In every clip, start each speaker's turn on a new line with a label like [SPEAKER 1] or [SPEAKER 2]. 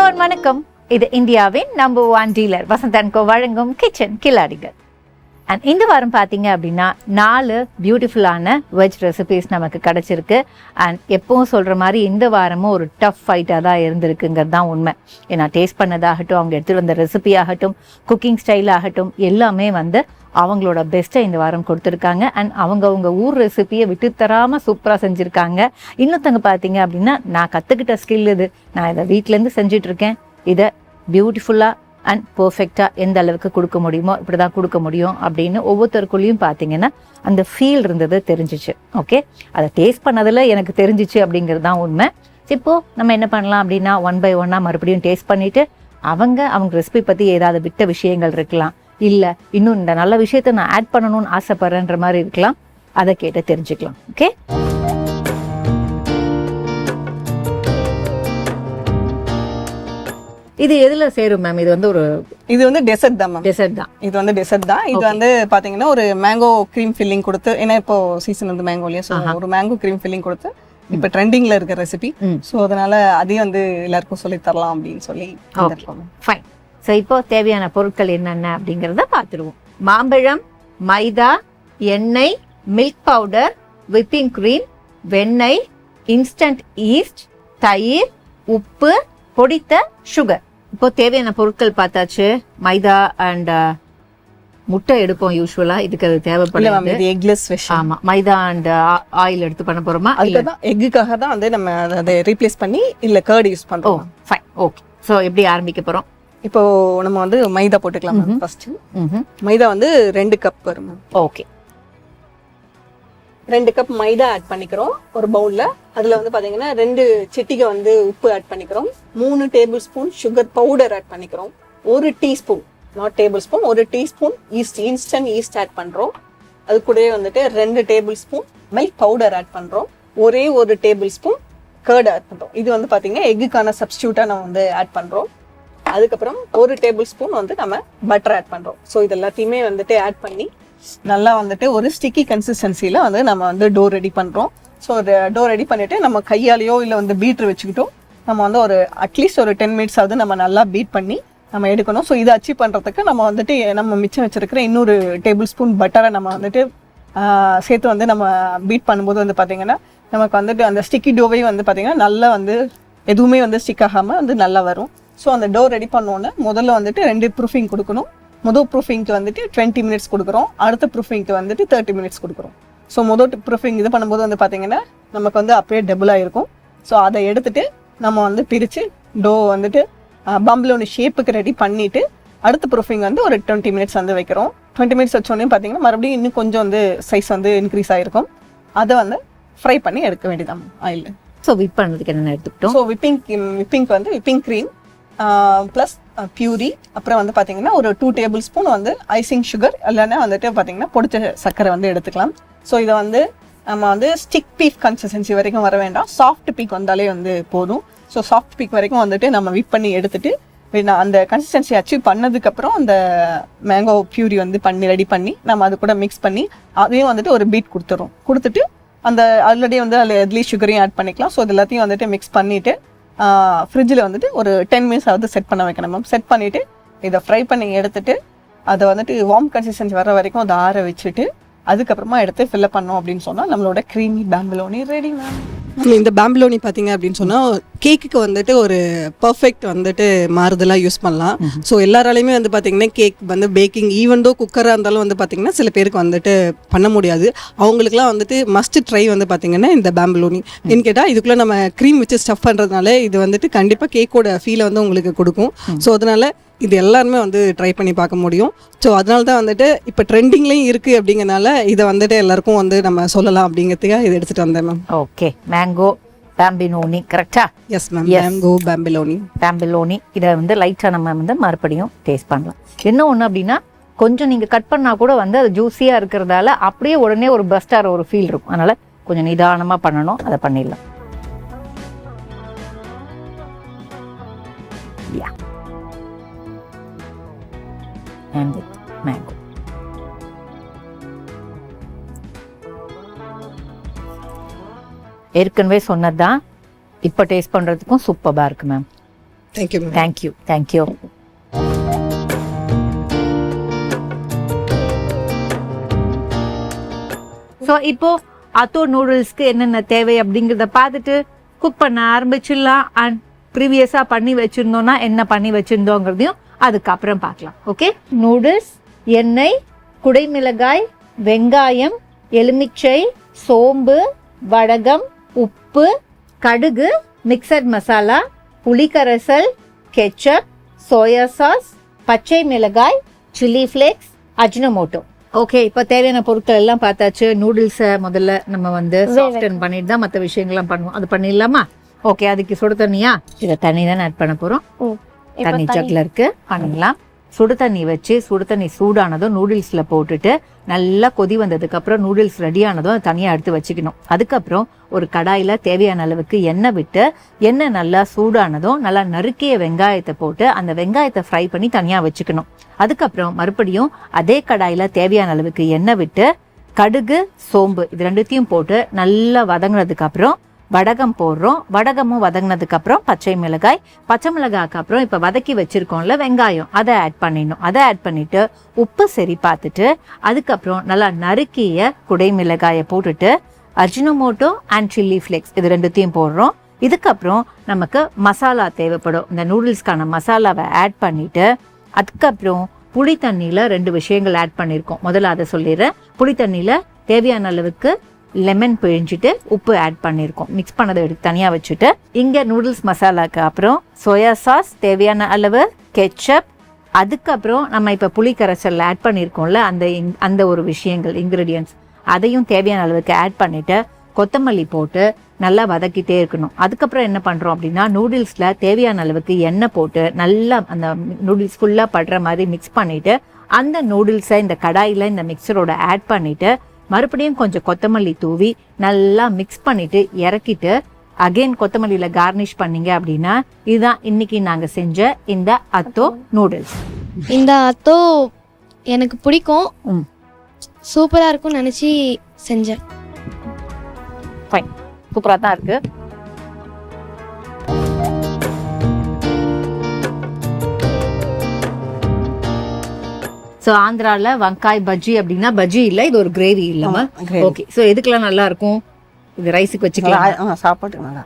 [SPEAKER 1] Everyone வணக்கம். இது இந்தியாவின் நம்பர் 1 டீலர் வசந்த் அண்ட் கோ வழங்கும் கிச்சன் கில்லாடிகள். அண்ட் இந்த வாரம் பார்த்தீங்க அப்படின்னா 4 பியூட்டிஃபுல்லான வெஜ் ரெசிபீஸ் நமக்கு கிடச்சிருக்கு. அண்ட் எப்பவும் சொல்கிற மாதிரி இந்த வாரமும் ஒரு டஃப் ஃபைட்டாக தான் இருந்திருக்குங்கிறது தான் உண்மை. ஏன்னா டேஸ்ட் பண்ணதாகட்டும், அவங்க எடுத்துகிட்டு வந்த ரெசிபி ஆகட்டும், குக்கிங் ஸ்டைல் ஆகட்டும், எல்லாமே அவங்களோட பெஸ்ட்டை இந்த வாரம் கொடுத்துருக்காங்க. அண்ட் அவங்க ஊர் ரெசிபியை விட்டு தராமல் சூப்பராக செஞ்சுருக்காங்க. இன்னொருத்தங்க பார்த்தீங்க அப்படின்னா, நான் கற்றுக்கிட்ட ஸ்கில் இது, நான் இதை வீட்டிலேருந்து செஞ்சிட்ருக்கேன், இதை பியூட்டிஃபுல்லாக அண்ட் பர்ஃபெக்டாக எந்த அளவுக்கு கொடுக்க முடியுமோ இப்படி தான் கொடுக்க முடியும் அப்படின்னு ஒவ்வொருத்தருக்குள்ளேயும் பார்த்தீங்கன்னா அந்த ஃபீல் இருந்தது தெரிஞ்சிச்சு. ஓகே, அதை டேஸ்ட் பண்ணதில் எனக்கு தெரிஞ்சிச்சு அப்படிங்கிறது தான் உண்மை. இப்போது நம்ம என்ன பண்ணலாம் அப்படின்னா, 1 by 1 மறுபடியும் டேஸ்ட் பண்ணிவிட்டு அவங்க ரெசிபி பற்றி ஏதாவது விட்ட விஷயங்கள் இருக்கலாம், இல்லை இன்னும் இந்த நல்ல விஷயத்தை நான் ஆட் பண்ணணும்னு ஆசைப்படுறேன்ற மாதிரி இருக்கலாம், அதை கேட்டு தெரிஞ்சுக்கலாம். ஓகே, இது எதுல சேரும் மேம்? இது வந்து
[SPEAKER 2] டெசர்ட் தான் மேம்.
[SPEAKER 1] டெசர்ட் தான்.
[SPEAKER 2] இது டெசர்ட் தான். இது பாத்தீங்கன்னா ஒரு மேங்கோ கிரீம் ஃபில்லிங் கொடுத்து, ஏன்னா இப்போ சீசன் மேங்கோலயே, ஸோ ஒரு மேங்கோ கிரீம் ஃபில்லிங் கொடுத்து இப்போ ட்ரெண்டிங்ல இருக்க ரெசிபி. ஸோ அதனால அதையும் எல்லாருக்கும் சொல்லி தரலாம் அப்படின்னு சொல்லி.
[SPEAKER 1] ஃபைன். ஸோ இப்போ தேவையான பொருட்கள் என்னென்ன அப்படிங்கிறத பார்த்துருவோம். மாம்பழம், மைதா, எண்ணெய், மில்க் பவுடர், விப்பிங் கிரீம், வெண்ணெய், இன்ஸ்டன்ட் ஈஸ்ட், தயிர், உப்பு, பொடித்த சுகர். இப்போ தேவையான பொருட்கள் பார்த்தாச்சு. மைதா அண்ட் முட்டை எடுப்போம் யூஸ்வலா, இதுக்கு அது தேவைப்படுது.
[SPEAKER 2] Eggless version.
[SPEAKER 1] ஆமா, மைதா அண்ட் ஆயில் எடுத்து பண்ண போறோமா?
[SPEAKER 2] அதுதான் எக்குக்காக தான் நம்ம அதை ரீப்ளேஸ் பண்ணி இல்ல கர்ட் யூஸ் பண்றோம்.
[SPEAKER 1] Fine, okay. ஸோ எப்படி ஆரம்பிக்க போறோம்?
[SPEAKER 2] இப்போ நம்ம மைதா போட்டுக்கலாம். ஃபர்ஸ்ட் மைதா 2 கப் வரும்.
[SPEAKER 1] ஓகே,
[SPEAKER 2] 2 கப் மைதா ஆட் பண்ணிக்கிறோம் ஒரு பவுல்ல. அதுல பாத்தீங்கன்னா 2 சிட்டிகை உப்பு ஆட் பண்ணிக்கிறோம். 3 tablespoon sugar powder add பண்ணிக்கிறோம். 1 teaspoon, not tablespoon, 1 teaspoon yeast, instant yeast add பண்றோம். அது கூடவே 2 tablespoon milk powder add பண்றோம். ஒரே 1 டேபிள் ஸ்பூன் கர்ட் ஆட் பண்றோம். இது பாத்தீங்கன்னா எக்குக்கான சப்ஸ்டியூட்டா நம்ம ஆட் பண்றோம். அதுக்கப்புறம் 1 டேபிள் ஸ்பூன் நம்ம பட்டர் ஆட் பண்றோம். ஸோ இது எல்லாத்தையுமே ஆட் பண்ணி நல்லா ஒரு ஸ்டிக்கி கன்சிஸ்டன்சில நம்ம டோ ரெடி பண்றோம். ஸோ டோ ரெடி பண்ணிட்டு நம்ம கையாலேயோ இல்லை பீட்டர் வச்சுக்கிட்டோ நம்ம ஒரு அட்லீஸ்ட் ஒரு 10 மினிட்ஸ் ஆகுது நம்ம நல்லா பீட் பண்ணி நம்ம எடுக்கணும். ஸோ இதை அச்சீவ் பண்றதுக்கு நம்ம நம்ம மிச்சம் வச்சிருக்கிற இன்னொரு டேபிள் ஸ்பூன் பட்டரை நம்ம சேர்த்து நம்ம பீட் பண்ணும்போது பாத்தீங்கன்னா நமக்கு அந்த ஸ்டிக்கி டோவை பாத்தீங்கன்னா நல்லா எதுவுமே ஸ்டிக் ஆகாம நல்லா வரும். ஸோ அந்த டோ ரெடி பண்ணோன்னே முதல்ல 2 ப்ரூஃபிங் கொடுக்கணும். முதல் ப்ரூஃபிங்க்கு 20 மினிட்ஸ் கொடுக்குறோம். அடுத்த ப்ரூஃபிங்க்கு 30 மினிட்ஸ் கொடுக்குறோம். ஸோ முதல் ப்ரூஃபிங் இது பண்ணும்போது பார்த்தீங்கன்னா நமக்கு அப்படியே டபுளாக இருக்கும். ஸோ அதை எடுத்துட்டு நம்ம பிரித்து டோ பம்பலோனி ஷேப்புக்கு ரெடி பண்ணிட்டு அடுத்த ப்ரூஃபிங் ஒரு 20 மினிட்ஸ் வைக்கிறோம். 20 மினிட்ஸ் வச்சோடனே பார்த்தீங்கன்னா மறுபடியும் இன்னும் கொஞ்சம் சைஸ் இன்க்ரீஸ் ஆகிருக்கும். அதை ஃப்ரை பண்ணி எடுக்க வேண்டியதான் ஆயில்.
[SPEAKER 1] ஸோ விப் பண்ணுறதுக்கு என்னென்ன எடுத்துக்கிட்டோம்?
[SPEAKER 2] ஸோ விப்பிங்க்கு விப்பிங் க்ரீம் ப்ளஸ் பியூரி, அப்புறம் பார்த்தீங்கன்னா ஒரு 2 டேபிள் ஸ்பூன் ஐசிங் சுகர், இல்லைன்னா பார்த்தீங்கன்னா பொடிச்ச சர்க்கரை எடுத்துக்கலாம். ஸோ இதை நம்ம ஸ்டிக் பீக் கன்சிஸ்டன்சி வரைக்கும் வர வேண்டாம், சாஃப்ட் பீக் வந்தாலே போதும். ஸோ சாஃப்ட் பீக் வரைக்கும் நம்ம விப் பண்ணி எடுத்துட்டு அந்த கன்சிஸ்டன்சி அச்சீவ் பண்ணதுக்கப்புறம் அந்த மேங்கோ பியூரி பண்ணி ரெடி பண்ணி நம்ம அது கூட மிக்ஸ் பண்ணி அதையும் ஒரு பீட் கொடுத்துட்டு அந்த ஆல்ரெடி அதில் எதுலேயும் சுகரையும் ஆட் பண்ணிக்கலாம். ஸோ இது எல்லாத்தையும் மிக்ஸ் பண்ணிவிட்டு ஃப்ரிட்ஜில் ஒரு 10 மினிட்ஸ் செட் பண்ண வைக்கணும் மேம். செட் பண்ணிவிட்டு இதை ஃப்ரை பண்ணி எடுத்துட்டு அதை வார்ம் கன்சிஸ்டன்சி வர வரைக்கும் அதை ஆற வச்சுட்டு அதுக்கப்புறமா எடுத்து ஃபில்அப் பண்ணோம் அப்படின்னு சொன்னால் நம்மளோட க்ரீமி பேம்பிலோனி ரெடி மேம். இந்த பேம்பிலோனி பார்த்தீங்க அப்படின்னு சொன்னால் கேக்குக்கு ஒரு பர்ஃபெக்ட் மாறுதலாக யூஸ் பண்ணலாம். ஸோ எல்லாராலையுமே பார்த்தீங்கன்னா கேக் பேக்கிங் ஈவன் தோ குக்கராக இருந்தாலும் பார்த்தீங்கன்னா சில பேருக்கு பண்ண முடியாது. அவங்களுக்குலாம் மஸ்ட் ட்ரை பார்த்தீங்கன்னா இந்த பேம்பிலோனி. ஏன்னு கேட்டால் இதுக்குள்ளே நம்ம க்ரீம் வச்சு ஸ்டஃப் பண்ணுறதுனால இது கண்டிப்பாக கேக்கோட ஃபீலை உங்களுக்கு கொடுக்கும். ஸோ அதனால இது எல்லாருமே ட்ரை பண்ணி பார்க்க முடியும். ஸோ அதனால தான் இப்போ ட்ரெண்டிங்லேயும் இருக்குது அப்படிங்கிறனால இதை எல்லாருக்கும் நம்ம சொல்லலாம் அப்படிங்கிறதுக்காக இதை எடுத்துகிட்டு வந்தேன் மேம்.
[SPEAKER 1] ஓகே, மேங்கோ பேம்பிலோனி கரெக்டா?
[SPEAKER 2] Yes ma'am, mango bomboloni.
[SPEAKER 1] இதை லைட்டாக நம்ம மறுபடியும் டேஸ்ட் பண்ணலாம். என்ன ஒன்று அப்படின்னா, கொஞ்சம் நீங்கள் கட் பண்ணால் கூட அது ஜூஸியாக இருக்கிறதால அப்படியே உடனே ஒரு பஸ்டார் ஒரு ஃபீல் இருக்கும். அதனால் கொஞ்சம் நிதானமாக பண்ணணும், அதை பண்ணிடலாம். யா, and with mango. ஏற்கனவே சொன்னதுதான், இப்போ டேஸ்ட் பண்ணுறதுக்கும் சூப்பராக இருக்குது ma'am.
[SPEAKER 2] Thank you.
[SPEAKER 1] Thank you thank you. So இப்போ அத்தோ நூடுல்ஸ்க்கு என்னென்ன தேவை அப்படிங்கிறத பார்த்துட்டு குக் பண்ண ஆரம்பிச்சிடலாம். அண்ட் ப்ரீவியஸாக பண்ணி வச்சுருந்தோன்னா என்ன பண்ணி வச்சுருந்தோங்கிறதையும் அதுக்கப்புறம் பார்க்கலாம். ஓகே, நூடுல்ஸ், எண்ணெய், குடைமிளகாய், வெங்காயம், எலுமிச்சை, சோம்பு, வடகம், உப்பு, கடுகு, மிக்சட் மசாலா, புளிக்கரைசல், கெச்சப், சோயா சாஸ், பச்சை மிளகாய், சில்லி ஃப்ளேக்ஸ், அஜினோமோட்டோ. ஓகே, இப்போ தேவையான பொருட்கள் எல்லாம் பார்த்தாச்சு. நூடுல்ஸை முதல்ல நம்ம வந்து சாஃப்டன் பண்ணிட்டு தான் மற்ற விஷயங்கள்லாம் பண்ணுவோம். அது பண்ணிடலாமா? ஓகே, அதுக்கு சுடு தண்ணியா? இதை தண்ணி தானே ஆட் பண்ண போகிறோம். தண்ணி ஜக்கில் இருக்கு, பண்ணிடலாம். சுடு தண்ணி வச்சு சுடு தண்ணி சூடானதும் நூடுல்ஸில் போட்டுட்டு நல்லா கொதி வந்ததுக்கப்புறம் நூடுல்ஸ் ரெடி ஆனதும் அதை தனியாக எடுத்து வச்சுக்கணும். அதுக்கப்புறம் ஒரு கடாயில் தேவையான அளவுக்கு எண்ணெய் விட்டு எண்ணெய் நல்லா சூடானதும் நல்லா நறுக்கிய வெங்காயத்தை போட்டு அந்த வெங்காயத்தை ஃப்ரை பண்ணி தனியாக வச்சுக்கணும். அதுக்கப்புறம் மறுபடியும் அதே கடாயில் தேவையான அளவுக்கு எண்ணெய் விட்டு கடுகு, சோம்பு இது ரெண்டுத்தையும் போட்டு நல்லா வதங்கினதுக்கு அப்புறம் வடகம் போடுறோம். வடகமும் வதங்கினதுக்கு அப்புறம் பச்சை மிளகாய்க்கு அப்புறம் இப்போ வதக்கி வச்சிருக்கோம்ல வெங்காயம், அதை ஆட் பண்ணிடணும். அதை ஆட் பண்ணிட்டு உப்பு சரி பார்த்துட்டு அதுக்கப்புறம் நல்லா நறுக்கிய குடைமிளகாயை போட்டுட்டு அஜினோமோட்டோ அண்ட் சில்லி ஃப்ளேக்ஸ் இது ரெண்டுத்தையும் போடுறோம். இதுக்கப்புறம் நமக்கு மசாலா தேவைப்படும். இந்த நூடுல்ஸ்க்கான மசாலாவை ஆட் பண்ணிட்டு அதுக்கப்புறம் புளி தண்ணியில் 2 விஷயங்கள் ஆட் பண்ணியிருக்கோம். முதல்ல அதை சொல்லிடுறேன். புளி தண்ணியில் தேவையான அளவுக்கு லெமன் பிழிஞ்சிட்டு உப்பு ஆட் பண்ணியிருக்கோம். மிக்ஸ் பண்ணதை எடுத்து தனியாக வச்சுட்டு இங்கே நூடுல்ஸ் மசாலாக்கு அப்புறம் சோயா சாஸ் தேவையான அளவு, கெச்சப், அதுக்கப்புறம் நம்ம இப்போ புளி கரைசல் ஆட் பண்ணியிருக்கோம்ல அந்த ஒரு விஷயங்கள் இன்க்ரீடியன்ட்ஸ் அதையும் தேவையான அளவுக்கு ஆட் பண்ணிட்டு கொத்தமல்லி போட்டு நல்லா வதக்கிட்டே இருக்கணும். அதுக்கப்புறம் என்ன பண்ணுறோம் அப்படின்னா நூடுல்ஸில் தேவையான அளவுக்கு எண்ணெய் போட்டு நல்லா அந்த நூடுல்ஸ் ஃபுல்லாக படுற மாதிரி மிக்ஸ் பண்ணிவிட்டு அந்த நூடுல்ஸை இந்த கடாயில் இந்த மிக்சரோட ஆட் பண்ணிவிட்டு மறுபடியும் கொஞ்சம் கொத்தமல்லி தூவி நல்லா மிக்ஸ் பண்ணிட்டு இறக்கிட்டு அகைன் கொத்தமல்லியில் கார்னிஷ் பண்ணீங்க அப்படின்னா இதுதான் இன்னைக்கு நாங்கள் செஞ்ச இந்த அத்தோ நூடுல்ஸ்.
[SPEAKER 3] இந்த அத்தோ எனக்கு பிடிக்கும், சூப்பராக இருக்கும்னு நினச்சி செஞ்சேன்.
[SPEAKER 1] ஃபைன், சூப்பராக தான் இருக்கு. ஸோ ஆந்திராவில் வங்காய் பஜ்ஜி அப்படின்னா பஜ்ஜி இல்லை, இது ஒரு கிரேவி இல்லாம. ஓகே, ஸோ எதுக்கெல்லாம் நல்லா இருக்கும்? இது ரைஸுக்கு வச்சுக்கலாம்,
[SPEAKER 2] சாப்பாட்டுக்கு நல்லா.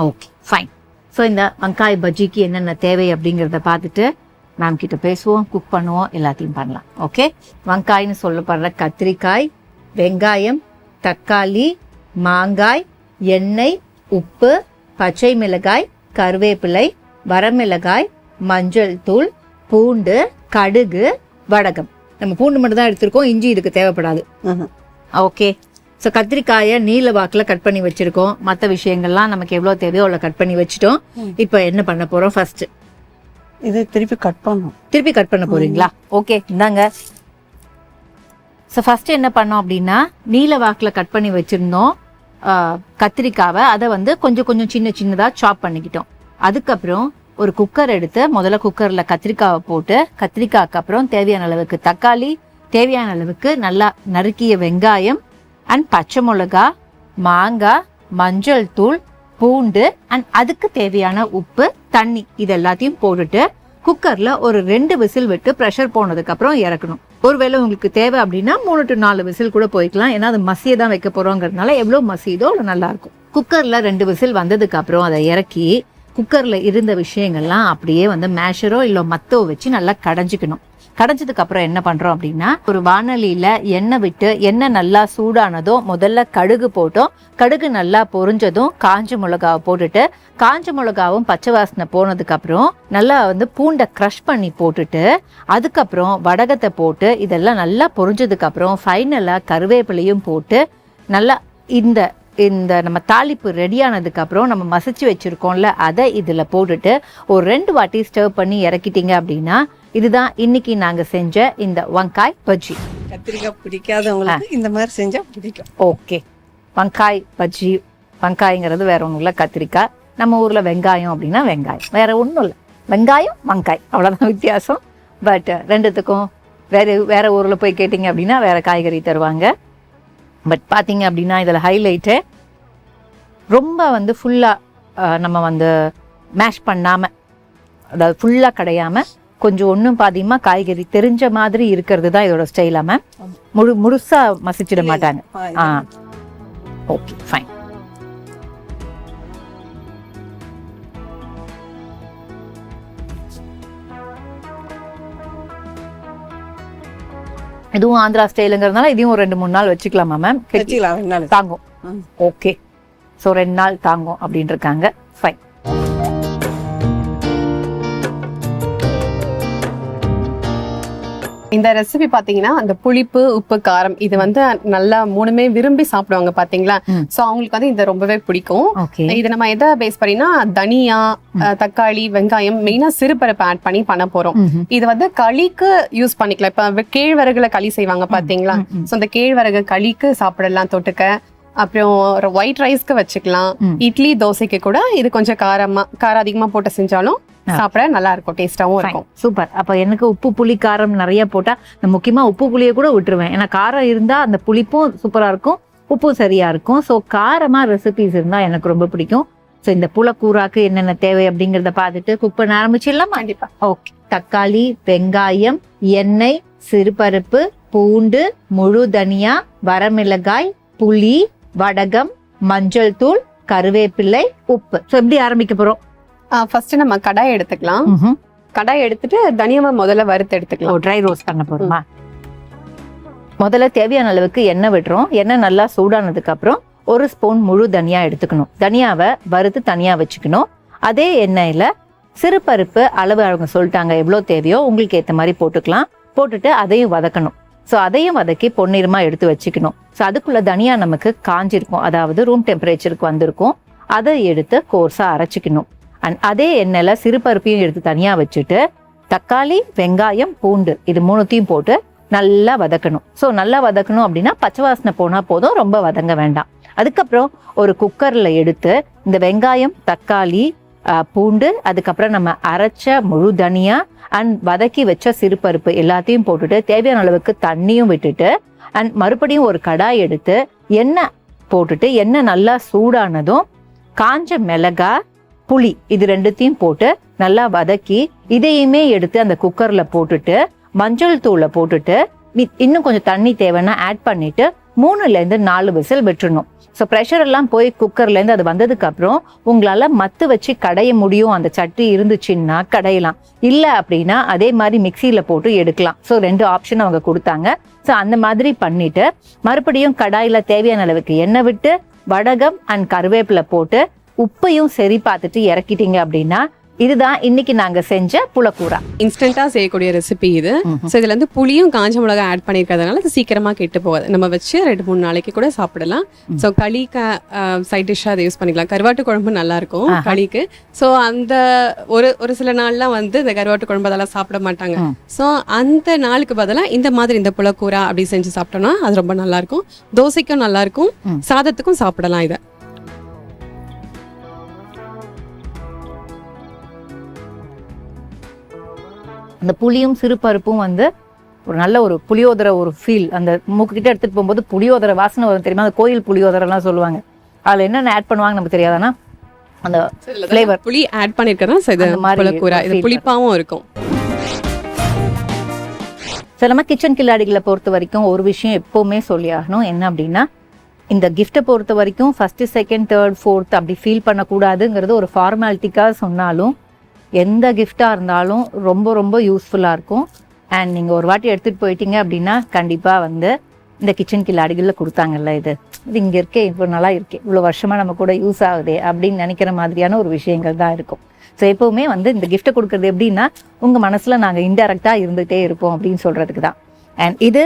[SPEAKER 1] Okay fine. ஸோ இந்த வங்காய் பஜ்ஜிக்கு என்னென்ன தேவை அப்படிங்கிறத பார்த்துட்டு மேம் கிட்ட பேசுவோம், குக் பண்ணுவோம், எல்லாத்தையும் பண்ணலாம். ஓகே, வங்காய்னு சொல்லப்படுற கத்திரிக்காய், வெங்காயம், தக்காளி, மாங்காய், எண்ணெய், உப்பு, பச்சை மிளகாய், கருவேப்பிலை, வரமிளகாய், மஞ்சள் தூள், பூண்டு, கடுகு, வடகம். நம்ம பூண்டு மட்டும் தான் எடுத்திருக்கோம், இஞ்சி இதுக்கு தேவைப்படாது. ஓகே, ஸோ கத்திரிக்காயை நீல வாக்கில் கட் பண்ணி வச்சிருக்கோம். மற்ற விஷயங்கள்லாம் நமக்கு எவ்வளோ தேவையோ அவ்வளோ கட் பண்ணி வச்சுட்டோம். இப்போ என்ன பண்ண போறோம்? ஃபர்ஸ்ட்
[SPEAKER 2] இது திருப்பி கட்
[SPEAKER 1] பண்ண போறீங்களா? ஓகே, இந்தாங்க. ஸோ ஃபர்ஸ்ட் என்ன பண்ணோம் அப்படின்னா நீல வாக்கில் கட் பண்ணி வச்சிருந்தோம் கத்திரிக்காவை, அதை வந்து கொஞ்சம் சின்னதாக சாப் பண்ணிக்கிட்டோம். அதுக்கப்புறம் ஒரு குக்கர் எடுத்து முதல்ல குக்கரில் கத்திரிக்காவை போட்டு கத்திரிக்காய்க்கு அப்புறம் தேவையான அளவுக்கு தக்காளி, தேவையான அளவுக்கு நல்லா நறுக்கிய வெங்காயம் அண்ட் பச்சை மிளகா, மாங்காய், மஞ்சள் தூள், பூண்டு அண்ட் அதுக்கு தேவையான உப்பு, தண்ணி இது எல்லாத்தையும் போட்டுட்டு குக்கரில் ஒரு 2 விசில் விட்டு ப்ரெஷர் போனதுக்கு அப்புறம் இறக்கணும். ஒருவேளை உங்களுக்கு தேவை அப்படின்னா 3 to 4 விசில் கூட போய்க்கலாம். ஏன்னா அது மசியை தான் வைக்க போறோங்கிறதுனால எவ்வளோ மசியுதோ அவ்வளோ நல்லா இருக்கும். குக்கரில் 2 விசில் வந்ததுக்கு அப்புறம் அதை இறக்கி குக்கரில் இருந்த விஷயங்கள்லாம் அப்படியே வந்து மேஷரோ இல்லை மத்தோ வச்சு நல்லா கடைஞ்சிக்கணும். கடைஞ்சதுக்கு அப்புறம் என்ன பண்றோம் அப்படின்னா ஒரு வானலியில எண்ணெய் விட்டு எண்ணெய் நல்லா சூடானதோ முதல்ல கடுகு போட்டோம். கடுகு நல்லா பொரிஞ்சதும் காஞ்ச மிளகாவை போட்டுட்டு காஞ்ச மிளகாவும் பச்சை வாசனை போனதுக்கு அப்புறம் நல்லா வந்து பூண்டை க்ரஷ் பண்ணி போட்டுட்டு அதுக்கப்புறம் வடகத்தை போட்டு இதெல்லாம் நல்லா பொரிஞ்சதுக்கு அப்புறம் ஃபைனலா கருவேப்பிலையும் போட்டு நல்லா இந்த இந்த நம்ம தாளிப்பு ரெடியானதுக்கு அப்புறம் நம்ம மசிச்சு வச்சிருக்கோம்ல அதை இதுல போட்டுட்டு ஒரு 2 வாட்டி ஸ்டர் பண்ணி இறக்கிட்டீங்க அப்படின்னா இதுதான் இன்னைக்கு நாங்க செஞ்ச இந்த வங்காய் பஜ்ஜி.
[SPEAKER 2] கத்திரிக்காய் பிடிக்காதவங்களுக்கு இந்த மாதிரி செஞ்சா பிடிக்கும்.
[SPEAKER 1] ஓகே, வங்காய் பஜ்ஜி, வங்காய்ங்கிறது வேற ஒன்றும் இல்லை, கத்திரிக்காய். நம்ம ஊர்ல வெங்காயம் அப்படின்னா வெங்காயம், வேற ஒன்றும் இல்லை. வெங்காயம் வங்காய் அவ்வளோதான் வித்தியாசம். பட் ரெண்டுத்துக்கும் வேற ஊர்ல போய் கேட்டிங்க அப்படின்னா வேற காய்கறி தருவாங்க. பட் பார்த்தீங்க அப்படின்னா இதில் ஹைலைட்டு ரொம்ப வந்து ஃபுல்லாக நம்ம வந்து மேஷ் பண்ணாமல் அதாவது ஃபுல்லாக கடையாம கொஞ்சம் ஒன்றும் பாதியமாக காய்கறி தெரிஞ்ச மாதிரி இருக்கிறது தான் இதோட ஸ்டைலா மேம். முழுசா மசிச்சிட மாட்டாங்க. Okay fine. இதுவும் ஆந்திரா ஸ்டைலுங்கிறதுனால இதையும் ஒரு 2-3 நாள் வச்சுக்கலாமா மேம்? தாங்கும். ஓகே, ஸோ 2 நாள் தாங்கும் அப்படின்னு இருக்காங்க. ஃபைன்.
[SPEAKER 4] இந்த ரெசிபி பாத்தீங்கன்னா அந்த புளிப்பு உப்பு காரம் இது வந்து நல்லா 3மே விரும்பி சாப்பிடுவாங்க பாத்தீங்களா. சோ அவங்களுக்கு வந்து இது ரொம்பவே பிடிக்கும். இது நம்ம எதை பேஸ் பண்ணினா தனியா, தக்காளி, வெங்காயம், மெயினா சிறுபருப்பு ஆட் பண்ணி பண்ண போறோம். இது வந்து களிக்கு யூஸ் பண்ணிக்கலாம். இப்ப கேழ்வரகுல களி செய்வாங்க பாத்தீங்களா. சோ அந்த கேழ்வரகு களிக்கு சாப்பிடலாம் தொட்டுக்க. அப்புறம் ஒயிட் ரைஸ்க்கு வச்சுக்கலாம். இட்லி தோசைக்கு கூட இது கொஞ்சம் காரம் அதிகமா போட்டு செஞ்சாலும் சாப்பிட நல்லா இருக்கும், டேஸ்டாவும் இருக்கும்.
[SPEAKER 1] சூப்பர். அப்ப எனக்கு உப்பு புளி காரம் நிறைய போட்டா, முக்கியமா உப்பு புளியை கூட விட்டுருவேன். ஏன்னா காரம் இருந்தா அந்த புளிப்பும் சூப்பரா இருக்கும், உப்பும் சரியா இருக்கும். ஸோ காரமா ரெசிபிஸ் இருந்தா எனக்கு ரொம்ப பிடிக்கும். ஸோ இந்த புலக்கூராக்கு என்னென்ன தேவை அப்படிங்கிறத பார்த்துட்டு குக் பண்ண ஆரம்பிச்சிடலாம்.
[SPEAKER 4] கண்டிப்பா.
[SPEAKER 1] ஓகே. தக்காளி, வெங்காயம், எண்ணெய், சிறுபருப்பு, பூண்டு, முழு தனியா, வரமிளகாய், புளி, வடகம், மஞ்சள் தூள், கருவேப்பிள்ளை, உப்பு. ஸோ எப்படி ஆரம்பிக்க போறோம்?
[SPEAKER 4] ஃபர்ஸ்ட் நம்ம கடாய் எடுத்துக்கலாம். கடாய் எடுத்துட்டு தனியாவை முதல்ல வறுத்து எடுத்துக்கலாம்.
[SPEAKER 1] ட்ரை ரோஸ்ட் பண்ண போறோமா? முதல்ல தேவையான அளவுக்கு எண்ணெய் விடுறோம். எண்ணெய் நல்லா சூடானதுக்கு அப்புறம் 1 ஸ்பூன் முழு தனியா எடுத்துக்கணும். தனியாவை வறுத்து தனியா வச்சுக்கணும். அதே எண்ணெயில சிறுபருப்பு அளவு அவங்க சொல்லிட்டாங்க எவ்வளோ தேவையோ உங்களுக்கு ஏற்ற மாதிரி போட்டுக்கலாம். போட்டுட்டு அதையும் வதக்கணும். ஸோ அதையும் வதக்கி பொன்னிறமா எடுத்து வச்சுக்கணும். ஸோ அதுக்குள்ள தனியா நமக்கு காஞ்சிருக்கும், அதாவது ரூம் டெம்பரேச்சருக்கு வந்திருக்கும். அதை எடுத்து கோர்ஸா அரைச்சிக்கணும். அண்ட் அதே எண்ணெயில சிறுபருப்பையும் எடுத்து தனியா வச்சுட்டு தக்காளி, வெங்காயம், பூண்டு இது 3த்தையும் போட்டு நல்லா வதக்கணும். ஸோ நல்லா வதக்கணும் அப்படின்னா பச்சை வாசனை போனா போதும், ரொம்ப வதங்க வேண்டாம். அதுக்கப்புறம் ஒரு குக்கர்ல எடுத்து இந்த வெங்காயம், தக்காளி, பூண்டு, அதுக்கப்புறம் நம்ம அரைச்ச முழு தனியா அண்ட் வதக்கி வச்ச சிறுபருப்பு எல்லாத்தையும் போட்டுட்டு தேவையான அளவுக்கு தண்ணியும் விட்டுட்டு அண்ட் மறுபடியும் ஒரு கடாய் எடுத்து எண்ணெய் போட்டுட்டு எண்ணெய் நல்லா சூடானதும் காஞ்ச மிளகா, புளி இது 2த்தையும் போட்டு நல்லா வதக்கி இதையுமே எடுத்து அந்த குக்கர்ல போட்டுட்டு மஞ்சள் தூளை போட்டுட்டு இன்னும் கொஞ்சம் தண்ணி தேவைன்னா ஆட் பண்ணிட்டு 3-4 விசில் விட்டுறணும். ஸோ ப்ரெஷர் எல்லாம் போய் குக்கர்லேருந்து அது வந்ததுக்கு அப்புறம் உங்களால மத்து வச்சு கடைய முடியும். அந்த சட்டி இருந்துச்சுன்னா கடையலாம், இல்லை அப்படின்னா அதே மாதிரி மிக்சியில போட்டு எடுக்கலாம். ஸோ 2 ஆப்ஷன் அவங்க கொடுத்தாங்க. ஸோ அந்த மாதிரி பண்ணிட்டு மறுபடியும் கடாயில தேவையான அளவுக்கு எண்ணெய் விட்டு வடகம் அண்ட் கருவேப்பிலை போட்டு உப்பையும் சரி பார்த்துட்டு இறக்கிட்டீங்க அப்படின்னா இதுதான் இன்னைக்கு நாங்க செஞ்ச புலக்கூரா.
[SPEAKER 4] இன்ஸ்டன்டா செய்யக்கூடிய ரெசிபி இது. ஸோ இதுல இருந்து புளியும் காஞ்ச மிளகா ஆட் பண்ணிருக்கிறதுனால இது சீக்கிரமா கெட்டு போகாது. நம்ம வச்சு 2-3 நாளைக்கு கூட சாப்பிடலாம். ஸோ களிக்கு சைட் டிஷ்ஷா அதை யூஸ் பண்ணிக்கலாம். கருவாட்டு குழம்பு நல்லா இருக்கும் களிக்கு. ஸோ அந்த ஒரு சில நாள்லாம் வந்து இந்த கருவாட்டு குழம்பு அதெல்லாம் சாப்பிட மாட்டாங்க. ஸோ அந்த நாளுக்கு பதிலாக இந்த மாதிரி இந்த புலக்கூரா அப்படி செஞ்சு சாப்பிட்டோம்னா அது ரொம்ப நல்லா இருக்கும். தோசைக்கும் நல்லா இருக்கும், சாதத்துக்கும் சாப்பிடலாம் இதை.
[SPEAKER 1] அந்த புளியும் சிறுபருப்பும் வந்து ஒரு நல்ல ஒரு புளியோதரை ஒரு ஃபீல். அந்த மூக்குக்கிட்ட எடுத்துட்டு போகும்போது புளியோதரை வாசனை வரும் தெரியுமா? அந்த கோயில் புளியோதரெல்லாம் சொல்லுவாங்க. அதில் என்னென்ன ஆட் பண்ணுவாங்க நமக்கு தெரியாதானா? அந்த ஃப்ளேவர்
[SPEAKER 4] புளி ஆட் பண்ணிருக்கிறதா இது புளிப்பாவும் இருக்கும்.
[SPEAKER 1] ஸோ நம்ம கிச்சன் கில்லாடிகளை பொறுத்த வரைக்கும் ஒரு விஷயம் எப்போவுமே சொல்லி ஆகணும். என்ன அப்படின்னா, இந்த கிஃப்ட்டை பொறுத்த வரைக்கும் 1st, 2nd, 3rd, 4th அப்படி ஃபீல் பண்ணக்கூடாதுங்கிறது ஒரு ஃபார்மாலிட்டிக்காக சொன்னாலும் எந்த கிஃப்டாக இருந்தாலும் ரொம்ப ரொம்ப யூஸ்ஃபுல்லாக இருக்கும். அண்ட் நீங்கள் ஒரு வாட்டி எடுத்துகிட்டு போயிட்டீங்க அப்படின்னா கண்டிப்பாக வந்து இந்த கிச்சன் கில்லாடிகளில் கொடுத்தாங்கல்ல இது இங்கே இருக்கே, இப்போ நல்லா இருக்கே, இவ்வளோ வருஷமாக நம்ம கூட யூஸ் ஆகுதே அப்படின்னு நினைக்கிற மாதிரியான ஒரு விஷயங்கள் தான் இருக்கும். ஸோ எப்போவுமே வந்து இந்த கிஃப்ட்டை கொடுக்குறது எப்படின்னா உங்கள் மனசில் நாங்கள் இன்டெரக்டாக இருந்துகிட்டே இருப்போம் அப்படின்னு சொல்கிறதுக்கு தான். அண்ட் இது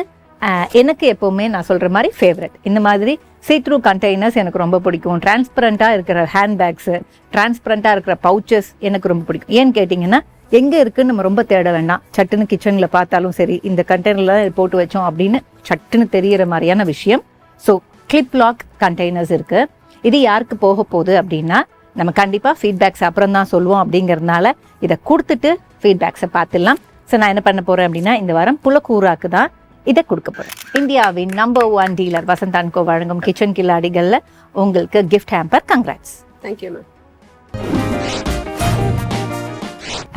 [SPEAKER 1] எனக்கு எப்போவுமே நான் சொல்கிற மாதிரி ஃபேவரட். இந்த மாதிரி சீ-த்ரூ கண்டெய்னர்ஸ் எனக்கு ரொம்ப பிடிக்கும். டிரான்ஸ்பரண்ட்டாக இருக்கிற ஹேண்ட்பேக்ஸு, டிரான்ஸ்பரண்ட்டாக இருக்கிற பவுச்சஸ் எனக்கு ரொம்ப பிடிக்கும். ஏன்னு கேட்டிங்கன்னா எங்கே இருக்குன்னு நம்ம ரொம்ப தேட வேண்டாம். சட்டுன்னு கிச்சனில் பார்த்தாலும் சரி இந்த கண்டெய்னரில் போட்டு வச்சோம் அப்படின்னு சட்டுன்னு தெரிகிற மாதிரியான விஷயம். ஸோ கிளிப் லாக் கண்டெய்னர்ஸ் இருக்குது. இது யாருக்கு போக போகுது அப்படின்னா நம்ம கண்டிப்பாக ஃபீட்பேக்ஸ் அப்புறம் தான் சொல்லுவோம். அப்படிங்கிறதுனால இதை கொடுத்துட்டு ஃபீட்பேக்ஸை பார்த்துடலாம். ஸோ நான் என்ன பண்ண போகிறேன் அப்படின்னா இந்த வாரம் புலக்கூராக்கு தான் இதை கொடுக்க போகிறேன். இந்தியாவின் நம்பர் 1 டீலர் வசந்த் அண்ட் கோ வழங்கும் கிச்சன் கில்லாடிகளில் உங்களுக்கு gift hamper. Congrats.
[SPEAKER 4] Thank you ma'am.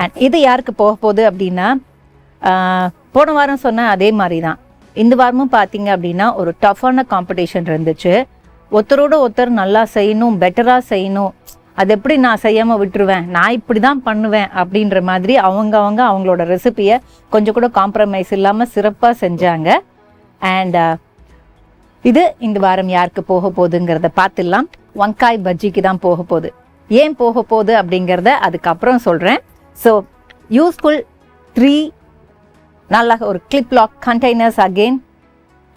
[SPEAKER 1] And இது யாருக்கு போக போகுது அப்படின்னா போன வாரம் சொன்ன அதே மாதிரி தான் இந்த வாரமும் பார்த்தீங்க அப்படின்னா ஒரு டஃப்பான காம்படிஷன் இருந்துச்சு. ஒருத்தரோட ஒருத்தர் நல்லா செய்யணும், பெட்டராக செய்யணும், அது எப்படி நான் செய்யாமல் விட்டுருவேன், நான் இப்படி தான் பண்ணுவேன் அப்படின்ற மாதிரி அவங்களோட ரெசிபியை கொஞ்சம் கூட காம்ப்ரமைஸ் இல்லாமல் சிறப்பாக செஞ்சாங்க. அண்ட் இது இந்த வாரம் யாருக்கு போக போகுதுங்கிறத பார்த்துடலாம். வங்காய் பஜ்ஜிக்கு தான் போக போகுது. ஏன் போக போகுது அப்படிங்கிறத அதுக்கப்புறம் சொல்கிறேன். ஸோ யூஸ்ஃபுல் 3 நல்ல ஒரு கிளிப் லாக் கண்டெய்னர்ஸ் அகெயின்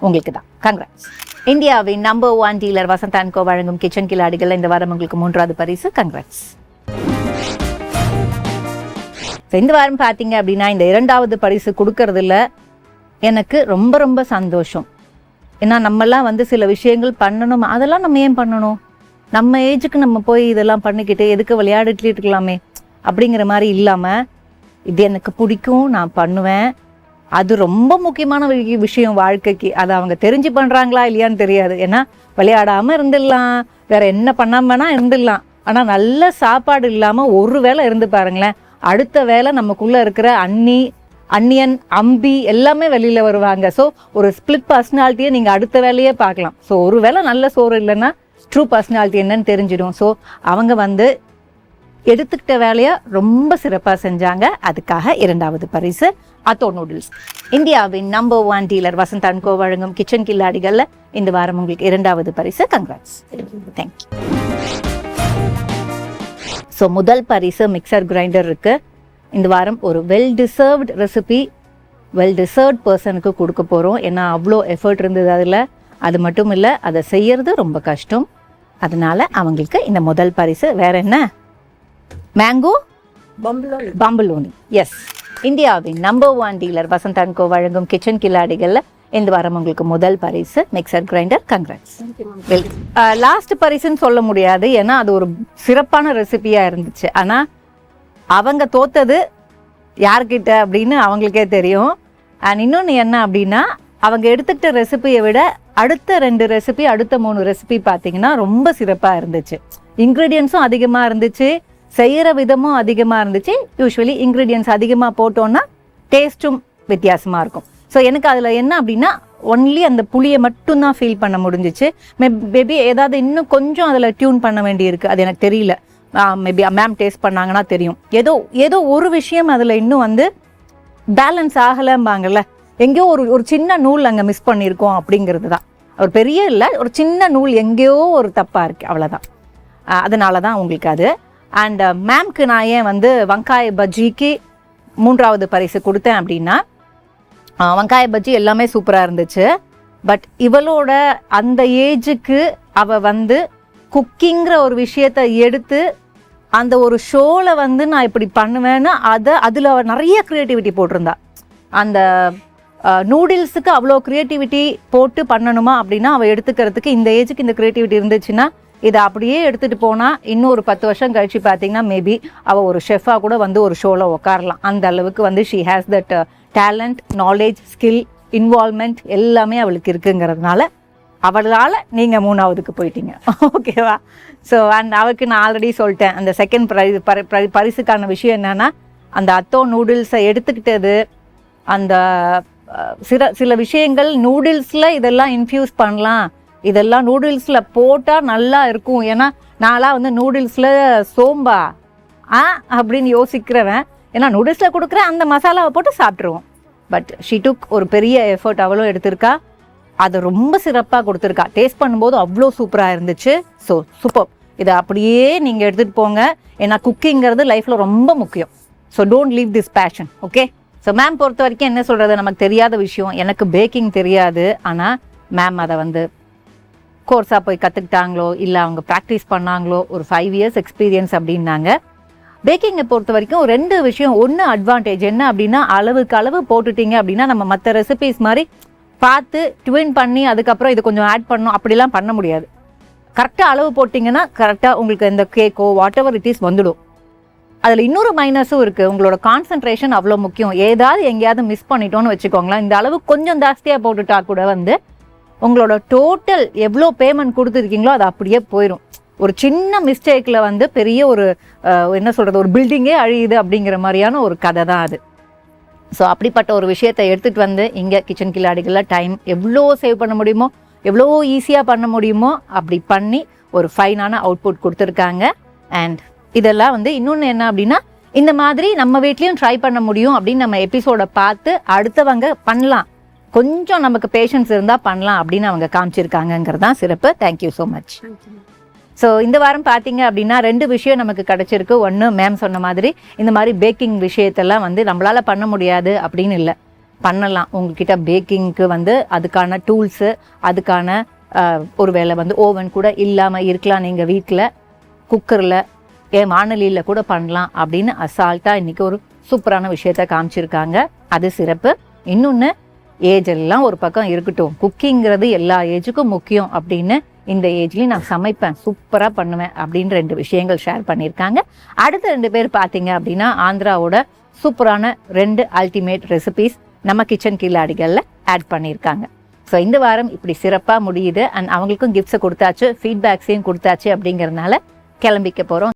[SPEAKER 1] உங்களுக்கு தான். கங்க்ராட்ஸ். இந்தியாவின் நம்பர் 1 டீலர் வசந்த் அண்ட் கோ வழங்கும் கிச்சன் கில்லாடிகள் இந்த வாரம் உங்களுக்கு 3வது பரிசு. கங்க்ராட்ஸ். இந்த வாரம் பார்த்தீங்க அப்படின்னா இந்த 2வது பரிசு கொடுக்கறதுல எனக்கு ரொம்ப ரொம்ப சந்தோஷம். ஏன்னா நம்மெல்லாம் சில விஷயங்கள் பண்ணணும், அதெல்லாம் நம்ம ஏன் பண்ணணும், நம்ம ஏஜுக்கு நம்ம போய் இதெல்லாம் பண்ணிக்கிட்டு எதுக்கு விளையாடிட்டு இருக்கலாமே அப்படிங்கிற மாதிரி இல்லாமல் இது எனக்கு பிடிக்கும், நான் பண்ணுவேன், அது ரொம்ப முக்கியமான விஷயம் வாழ்க்கைக்கு. அதை அவங்க தெரிஞ்சு பண்ணுறாங்களா இல்லையான்னு தெரியாது. ஏன்னா விளையாடாமல் இருந்துடலாம், வேற என்ன பண்ணாமனா இருந்துடலாம். ஆனால் நல்ல சாப்பாடு இல்லாமல் ஒரு வேளை இருந்து பாருங்களேன், அடுத்த வேளை நமக்குள்ளே இருக்கிற அன்னியன் அம்பி எல்லாமே வெளியில் வருவாங்க. ஸோ ஒரு ஸ்பிளிட் பர்சனாலிட்டியை நீங்கள் அடுத்த வேலையே பார்க்கலாம். ஸோ ஒரு வேளை நல்ல சோறு இல்லைன்னா ட்ரூ பர்சனாலிட்டி என்னன்னு தெரிஞ்சிடும். ஸோ அவங்க எடுத்துக்கிட்ட வேலையை ரொம்ப சிறப்பாக செஞ்சாங்க. அதுக்காக 2வது பரிசு அத்தோ நூடுல்ஸ். இந்தியாவின் நம்பர் 1 டீலர் வசந்த் அண்ட் கோ வழங்கும் கிச்சன் கில்லாடிகளில் இந்த வாரம் உங்களுக்கு 2வது பரிசு. கங்க்ராட்ஸ். தேங்க்யூ. ஸோ முதல் பரிசு மிக்சர் கிரைண்டர் இருக்கு. இந்த வாரம் ஒரு well deserved recipe well deserved பர்சனுக்கு கொடுக்க போகிறோம். ஏன்னா அவ்வளோ எஃபர்ட் இருந்தது அதில். அது மட்டும் இல்லை, அதை செய்யறது ரொம்ப கஷ்டம். அதனால அவங்களுக்கு இந்த முதல் பரிசு. வேற என்ன? மேங்கோ பம்பலோனி. எஸ். இந்தியாவின் நம்பர் 1 டீலர் வசந்த் அண்ட் கோ வழங்கும் கிச்சன் கில்லாடிகளில் இந்த வாரம் உங்களுக்கு முதல் பரிசு மிக்சர் கிரைண்டர். கங்க்ராட்ஸ். லாஸ்ட் பரிசுன்னு சொல்ல முடியாது, ஏன்னா அது ஒரு சிறப்பான ரெசிபியாக இருந்துச்சு. ஆனால் அவங்க தோத்தது யார்கிட்ட அப்படின்னு அவங்களுக்கே தெரியும். அண்ட் இன்னொன்று என்ன அப்படின்னா, அவங்க எடுத்துக்கிட்ட ரெசிபியை விட அடுத்த 2 ரெசிபி, அடுத்த 3 ரெசிபி பார்த்தீங்கன்னா ரொம்ப சிறப்பாக இருந்துச்சு. இன்க்ரீடியன்ஸும் அதிகமாக இருந்துச்சு, செய்கிற விதமும் அதிகமாக இருந்துச்சு. யூஸ்வலி இன்க்ரீடியன்ஸ் அதிகமாக போட்டோன்னா டேஸ்ட்டும் வித்தியாசமாக இருக்கும். ஸோ எனக்கு அதில் என்ன அப்படின்னா, ஒன்லி அந்த புளியை மட்டும்தான் ஃபீல் பண்ண முடிஞ்சிச்சு. மேபி ஏதாவது இன்னும் கொஞ்சம் அதில் டியூன் பண்ண வேண்டியிருக்கு, அது எனக்கு தெரியல. மேபி மேம் டேஸ்ட் பண்ணாங்கன்னா தெரியும். ஏதோ ஒரு விஷயம் அதில் இன்னும் பேலன்ஸ் ஆகலைம்பாங்கல்ல, எங்கேயோ ஒரு சின்ன நூல் அங்கே மிஸ் பண்ணியிருக்கோம் அப்படிங்கிறது தான். ஒரு பெரிய இல்லை, ஒரு சின்ன நூல் எங்கேயோ ஒரு தப்பாக இருக்குது, அவ்வளோதான். அதனால தான் உங்களுக்கு அது. அண்ட் மேம்க்கு நான் ஏன் வங்காய பஜ்ஜிக்கு 3வது பரிசு கொடுத்தேன் அப்படின்னா, வெங்காய பஜ்ஜி எல்லாமே சூப்பராக இருந்துச்சு. பட் இவளோட அந்த ஏஜுக்கு அவள் குக்கிங்கிற ஒரு விஷயத்தை எடுத்து அந்த ஒரு ஷோவில் நான் இப்படி பண்ணுவேன்னு அதில் நிறைய க்ரியேட்டிவிட்டி போட்டிருந்தா. அந்த நூடுல்ஸுக்கு அவ்வளோ க்ரியேட்டிவிட்டி போட்டு பண்ணணுமா அப்படின்னா அவள் எடுத்துக்கிறதுக்கு இந்த ஏஜுக்கு இந்த க்ரியேட்டிவிட்டி இருந்துச்சுன்னா இதை அப்படியே எடுத்துகிட்டு போனால் இன்னும் ஒரு 10 வருஷம் கழிச்சு பார்த்தீங்கன்னா மேபி அவள் ஒரு ஷெஃபாக கூட ஒரு ஷோவில் உட்காரலாம். அந்த அளவுக்கு she has that talent, knowledge, skill, involvement எல்லாமே அவளுக்கு இருக்குங்கிறதுனால அவளால் நீங்கள் 3வதுக்கு போயிட்டீங்க. ஓகேவா? ஸோ அண்ட் அவளுக்கு நான் ஆல்ரெடி சொல்லிட்டேன், அந்த செகண்ட் பரிசுக்கான விஷயம் என்னென்னா, அந்த அத்தோ நூடுல்ஸை எடுத்துக்கிட்டது, அந்த சில விஷயங்கள் நூடுல்ஸில் இதெல்லாம் இன்ஃப்யூஸ் பண்ணலாம், இதெல்லாம் நூடுல்ஸில் போட்டால் நல்லா இருக்கும். ஏன்னா நான்லாம் நூடுல்ஸில் சோம்பா அப்படின்னு யோசிக்கிறவன். ஏன்னா நூடுல்ஸில் கொடுக்குற அந்த மசாலாவை போட்டு சாப்பிட்ருவோம். பட் ஷீ டுக் ஒரு பெரிய எஃபர்ட் அவளும் எடுத்திருக்கா. அதை ரொம்ப சிறப்பாக கொடுத்துருக்கா. டேஸ்ட் பண்ணும்போது அவ்வளோ சூப்பராக இருந்துச்சு. So super. இதை அப்படியே நீங்கள் எடுத்துகிட்டு போங்க. ஏன்னா குக்கிங்கிறது லைஃப்பில் ரொம்ப முக்கியம். So don't leave this passion. Okay? So ma'am பொறுத்த வரைக்கும் என்ன சொல்கிறது, நமக்கு தெரியாத விஷயம், எனக்கு பேக்கிங் தெரியாது. ஆனால் மேம் அதை கோர்ஸாக போய் கற்றுக்கிட்டாங்களோ இல்லை அவங்க ப்ராக்டிஸ் பண்ணாங்களோ, ஒரு 5 இயர்ஸ் எக்ஸ்பீரியன்ஸ் அப்படின்னாங்க. பேக்கிங்கை பொறுத்த வரைக்கும் 2 விஷயம். ஒன்று அட்வான்டேஜ் என்ன அப்படின்னா, அளவுக்கு அளவு போட்டுட்டீங்க அப்படின்னா நம்ம மற்ற ரெசிபிஸ் மாதிரி பார்த்து ட்வின் பண்ணி அதுக்கப்புறம் இது கொஞ்சம் ஆட் பண்ணணும் அப்படிலாம் பண்ண முடியாது. கரெக்டாக அளவு போட்டிங்கன்னா கரெக்டாக உங்களுக்கு இந்த கேக்கோ வாட் எவர் இட் இஸ் வந்துடும். அதில் இன்னொரு மைனஸும் இருக்குது, உங்களோட கான்சன்ட்ரேஷன் அவ்வளோ முக்கியம். ஏதாவது எங்கேயாவது மிஸ் பண்ணிட்டோன்னு வச்சுக்கோங்களேன், இந்த அளவு கொஞ்சம் ஜாஸ்தியாக போட்டுட்டா கூட உங்களோட டோட்டல் எவ்வளோ பேமெண்ட் கொடுத்துருக்கீங்களோ அது அப்படியே போயிடும். ஒரு சின்ன மிஸ்டேக்கில் வந்து பெரிய ஒரு என்ன சொல்கிறது, ஒரு பில்டிங்கே அழியுது அப்படிங்கிற மாதிரியான ஒரு கதை தான் அது. ஸோ அப்படிப்பட்ட ஒரு விஷயத்தை எடுத்துகிட்டு வந்து இங்கே கிச்சன் கில்லாடிகளில் டைம் எவ்வளோ சேவ் பண்ண முடியுமோ, எவ்வளோ ஈஸியாக பண்ண முடியுமோ அப்படி பண்ணி ஒரு ஃபைனான அவுட்புட் கொடுத்துருக்காங்க. அண்ட் இதெல்லாம் வந்து இன்னொன்று என்ன அப்படின்னா, இந்த மாதிரி நம்ம வீட்லேயும் ட்ரை பண்ண முடியும் அப்படின்னு நம்ம எபிசோடை பார்த்து அடுத்தவங்க பண்ணலாம், கொஞ்சம் நமக்கு பேஷன்ஸ் இருந்தால் பண்ணலாம் அப்படின்னு அவங்க காமிச்சிருக்காங்கங்கிறது தான் சிறப்பு. Thank you so much. ஸோ இந்த வாரம் பார்த்தீங்க அப்படின்னா 2 விஷயம் நமக்கு கிடச்சிருக்கு. ஒன்று, மேம் சொன்ன மாதிரி இந்த மாதிரி பேக்கிங் விஷயத்தெல்லாம் வந்து நம்மளால் பண்ண முடியாது அப்படின்னு இல்லை, பண்ணலாம். உங்ககிட்ட பேக்கிங்க்கு வந்து அதுக்கான டூல்ஸு, அதுக்கான ஒரு வேளை வந்து ஓவன் கூட இல்லாமல் இருக்கலாம், நீங்கள் வீட்டில் குக்கரில் வானலியில் கூட பண்ணலாம் அப்படின்னு அசால்ட்டாக இன்றைக்கி ஒரு சூப்பரான விஷயத்த காமிச்சிருக்காங்க. அது சிறப்பு. இன்னொன்று, ஏஜ் எல்லாம் ஒரு பக்கம் இருக்கட்டும், குக்கிங்கிறது எல்லா ஏஜுக்கும் முக்கியம் அப்படின்னு இந்த ஏஜ்லேயும் நான் சமைப்பேன், சூப்பராக பண்ணுவேன் அப்படின்னு 2 விஷயங்கள் ஷேர் பண்ணியிருக்காங்க. அடுத்த 2 பேர் பார்த்தீங்க அப்படின்னா ஆந்திராவோட சூப்பரான 2 அல்டிமேட் ரெசிபீஸ் நம்ம கிச்சன் கில்லாடிகளில் ஆட் பண்ணியிருக்காங்க. ஸோ இந்த வாரம் இப்படி சிறப்பாக முடியுது. அண்ட் அவங்களுக்கும் கிஃப்ட்ஸை கொடுத்தாச்சு, ஃபீட்பேக்ஸையும் கொடுத்தாச்சு. அப்படிங்கிறதுனால கிளம்பிக்க போகிறோம்.